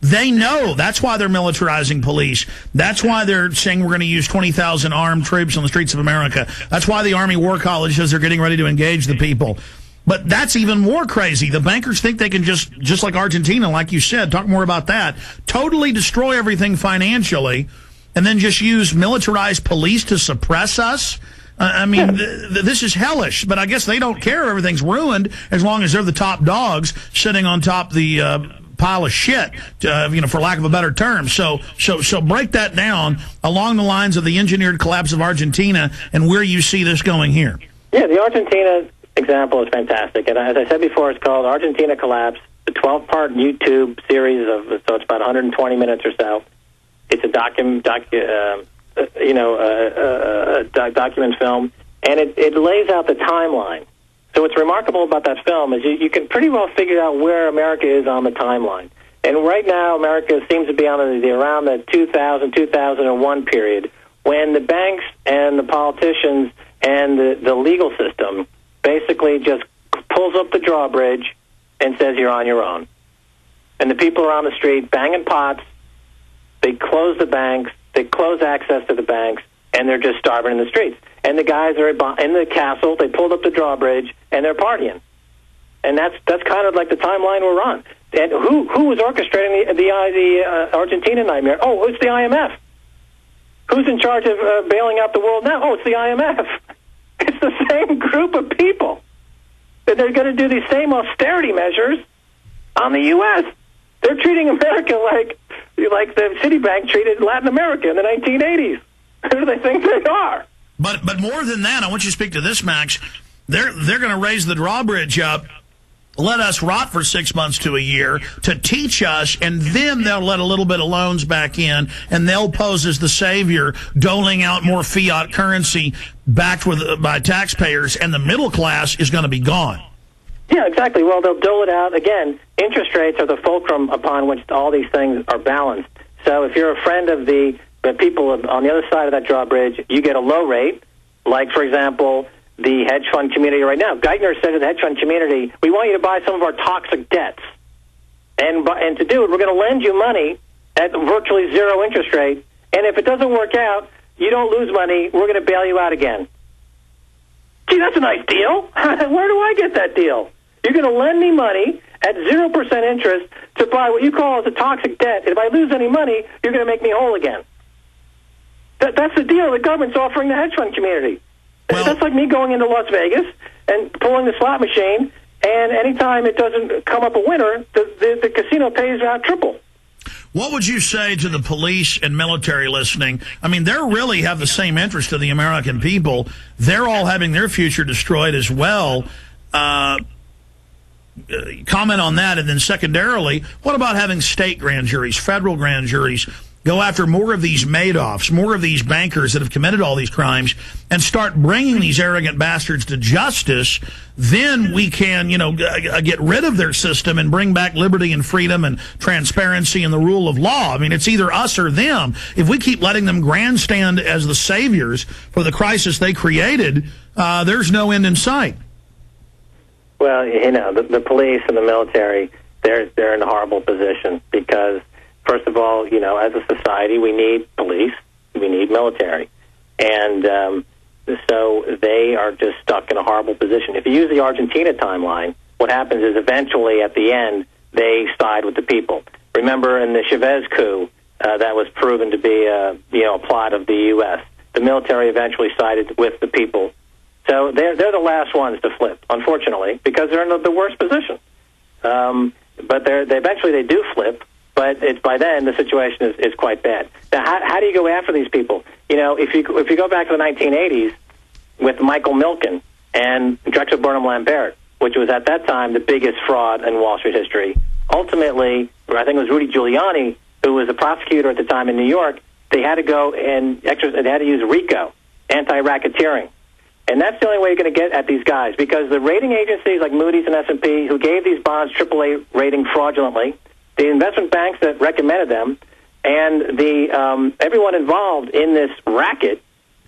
They know. That's why they're militarizing police. That's why they're saying we're going to use 20,000 armed troops on the streets of America. That's why the Army War College says they're getting ready to engage the people. But that's even more crazy. The bankers think they can just like Argentina, like you said, talk more about that, totally destroy everything financially and then just use militarized police to suppress us. I mean, this is hellish, but I guess they don't care. Everything's ruined as long as they're the top dogs sitting on top of the pile of shit, for lack of a better term. So break that down along the lines of the engineered collapse of Argentina and where you see this going here. Yeah, the Argentina example is fantastic. And as I said before, it's called Argentina Collapse, the 12-part YouTube series so it's about 120 minutes or so. It's a document film, and it lays out the timeline. So what's remarkable about that film is you can pretty well figure out where America is on the timeline. And right now, America seems to be on around the 2000-2001 period when the banks and the politicians and the legal system basically just pulls up the drawbridge and says you're on your own. And the people are on the street banging pots. They close the banks. They close access to the banks, and they're just starving in the streets. And the guys are in the castle. They pulled up the drawbridge, and they're partying. And that's kind of like the timeline we're on. And who was orchestrating the Argentina nightmare? Oh, it's the IMF. Who's in charge of bailing out the world now? Oh, it's the IMF. It's the same group of people. They're going to do these same austerity measures on the U.S. They're treating America like the Citibank treated Latin America in the 1980s. Who do they think they are? But more than that, I want you to speak to this, Max. They're going to raise the drawbridge up, let us rot for 6 months to a year to teach us, and then they'll let a little bit of loans back in, and they'll pose as the savior, doling out more fiat currency backed by taxpayers, and the middle class is going to be gone. Yeah, exactly. Well, they'll dole it out. Again, interest rates are the fulcrum upon which all these things are balanced. So if you're a friend of the people on the other side of that drawbridge, you get a low rate, like, for example, the hedge fund community right now. Geithner said to the hedge fund community, we want you to buy some of our toxic debts. And to do it, we're going to lend you money at virtually zero interest rate. And if it doesn't work out, you don't lose money, we're going to bail you out again. Gee, that's a nice deal. Where do I get that deal? You're going to lend me money at 0% interest to buy what you call as a toxic debt. If I lose any money, you're going to make me whole again. That's the deal the government's offering the hedge fund community. Well, that's like me going into Las Vegas and pulling the slot machine, and anytime it doesn't come up a winner, the casino pays out triple. What would you say to the police and military listening? I mean, they really have the same interest of the American people. They're all having their future destroyed as well. Comment on that. And then secondarily, what about having state grand juries, federal grand juries, go after more of these Madoffs, more of these bankers that have committed all these crimes, and start bringing these arrogant bastards to justice? Then we can, get rid of their system and bring back liberty and freedom and transparency and the rule of law. I mean, it's either us or them. If we keep letting them grandstand as the saviors for the crisis they created, there's no end in sight. Well, the police and the military, they're in a horrible position because, first of all, as a society, we need police, we need military. And so they are just stuck in a horrible position. If you use the Argentina timeline, what happens is eventually at the end, they side with the people. Remember in the Chavez coup, that was proven to be a plot of the U.S. The military eventually sided with the people. So they're the last ones to flip, unfortunately, because they're in the worst position. But eventually they do flip. But by then, the situation is quite bad. Now, how do you go after these people? If you go back to the 1980s with Michael Milken and Drexel Burnham Lambert, which was at that time the biggest fraud in Wall Street history, ultimately, I think it was Rudy Giuliani, who was a prosecutor at the time in New York, they had to go and they had to use RICO, anti-racketeering. And that's the only way you're going to get at these guys, because the rating agencies like Moody's and S&P, who gave these bonds AAA rating fraudulently, the investment banks that recommended them, and the everyone involved in this racket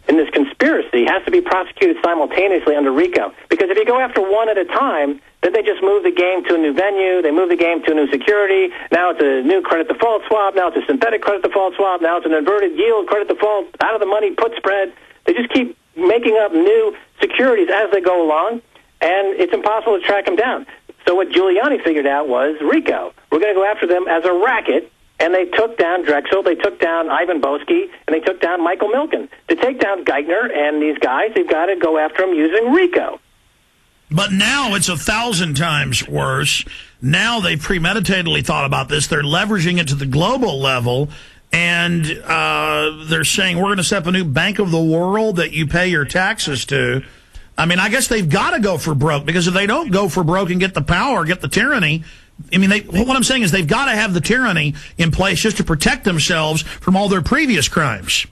in this conspiracy has to be prosecuted simultaneously under RICO. Because if you go after one at a time, then they just move the game to a new venue, they move the game to a new security, now it's a new credit default swap, now it's a synthetic credit default swap, now it's an inverted yield credit default, out of the money put spread. They just keep making up new securities as they go along, and it's impossible to track them down. So what Giuliani figured out was RICO. We're going to go after them as a racket. And they took down Drexel, they took down Ivan Boesky, and they took down Michael Milken. To take down Geithner and these guys, they've got to go after them using RICO. But now it's 1,000 times worse. Now they premeditatedly thought about this. They're leveraging it to the global level, and they're saying we're going to set up a new bank of the world that you pay your taxes to. I mean, I guess they've got to go for broke, because if they don't go for broke and get the power, get the tyranny, I mean, what I'm saying is they've got to have the tyranny in place just to protect themselves from all their previous crimes.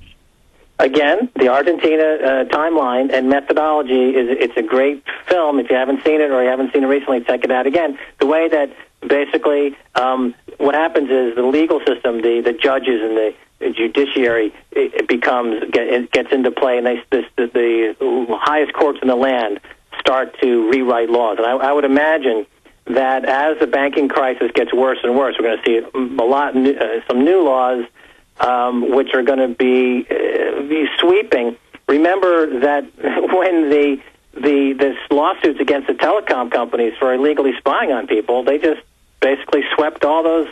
Again, the Argentina timeline and methodology, it's a great film. If you haven't seen it or you haven't seen it recently, check it out again. The way that basically what happens is the legal system, the judges and the judiciary, it gets into play, and the highest courts in the land start to rewrite laws. And I would imagine that as the banking crisis gets worse and worse, we're going to see some new laws which are going to be sweeping. Remember that when the lawsuits against the telecom companies for illegally spying on people, they just basically swept all those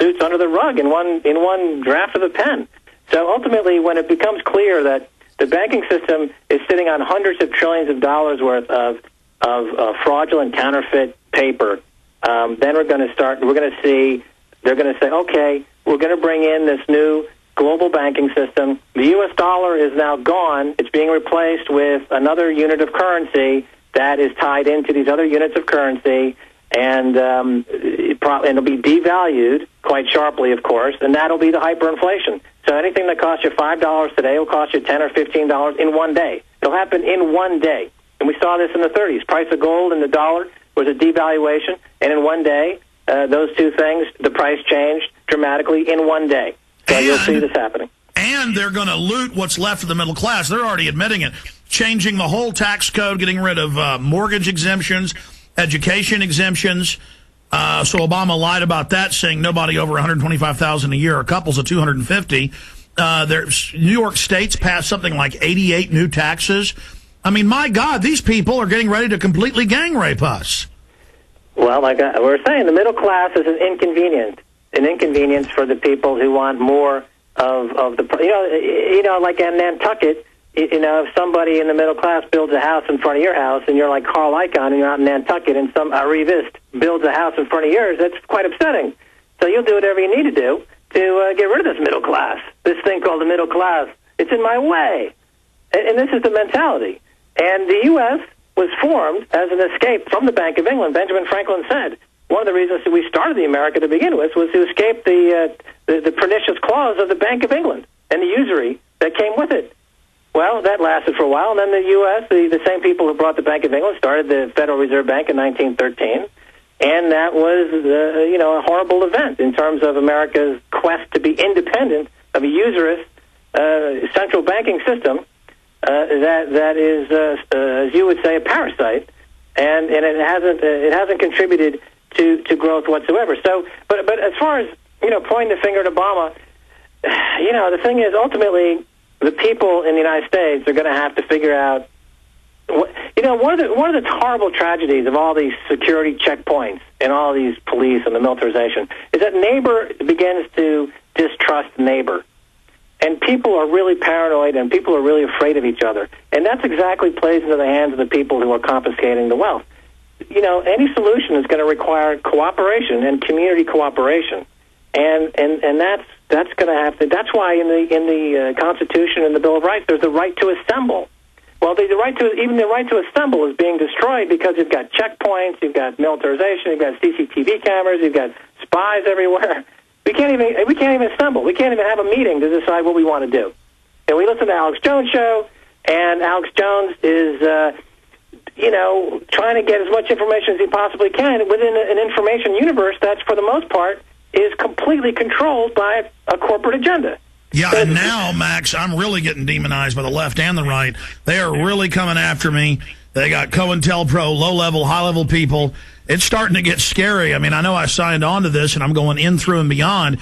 suits under the rug in one draft of the pen. So ultimately, when it becomes clear that the banking system is sitting on hundreds of trillions of dollars worth of fraudulent counterfeit paper, then we're going to see, they're going to say, okay, we're going to bring in this new global banking system. The U.S. dollar is now gone. It's being replaced with another unit of currency that is tied into these other units of currency, and it'll be devalued quite sharply, of course, and that'll be the hyperinflation. So anything that costs you $5 today will cost you $10 or $15 in one day. It'll happen in one day. And we saw this in the 30s. Price of gold and the dollar was a devaluation, and in one day, those two things, the price changed dramatically in one day. So you'll see this happening. And they're going to loot what's left of the middle class. They're already admitting it. Changing the whole tax code, getting rid of mortgage exemptions, education exemptions. So Obama lied about that, saying nobody over $125,000 a year, or couples of $250. New York State's passed something like 88 new taxes. I mean, my God, these people are getting ready to completely gang rape us. Well, like we're saying, the middle class is an inconvenience for the people who want more of the. Like in Nantucket, if somebody in the middle class builds a house in front of your house, and you're like Carl Icahn, and you're out in Nantucket, and some arrivist builds a house in front of yours, that's quite upsetting. So you'll do whatever you need to do to get rid of this middle class, this thing called the middle class. It's in my way, and this is the mentality. And the U.S. was formed as an escape from the Bank of England. Benjamin Franklin said one of the reasons that we started the America to begin with was to escape the pernicious clause of the Bank of England and the usury that came with it. Well, that lasted for a while, and then the U.S., the same people who brought the Bank of England, started the Federal Reserve Bank in 1913, and that was a horrible event in terms of America's quest to be independent of a usurious central banking system that is, as you would say, a parasite, and it hasn't contributed to growth whatsoever. So, but as far as pointing the finger at Obama, the thing is, ultimately, the people in the United States are going to have to figure out. One of the horrible tragedies of all these security checkpoints and all these police and the militarization is that neighbor begins to distrust neighbor. And people are really paranoid, and people are really afraid of each other. And that's exactly plays into the hands of the people who are confiscating the wealth. Any solution is going to require cooperation and community cooperation. And that's going to have to. That's why in the Constitution and the Bill of Rights, there's the right to assemble. Well, the right to assemble is being destroyed because you've got checkpoints, you've got militarization, you've got CCTV cameras, you've got spies everywhere. We can't even assemble. We can't even have a meeting to decide what we want to do. And we listen to Alex Jones' show, and Alex Jones is, trying to get as much information as he possibly can within an information universe that's, for the most part, is completely controlled by a corporate agenda. Yeah, and now, Max, I'm really getting demonized by the left and the right. They are really coming after me. They got COINTELPRO, low-level, high-level people. It's starting to get scary. I mean, I know I signed on to this, and I'm going in through and beyond.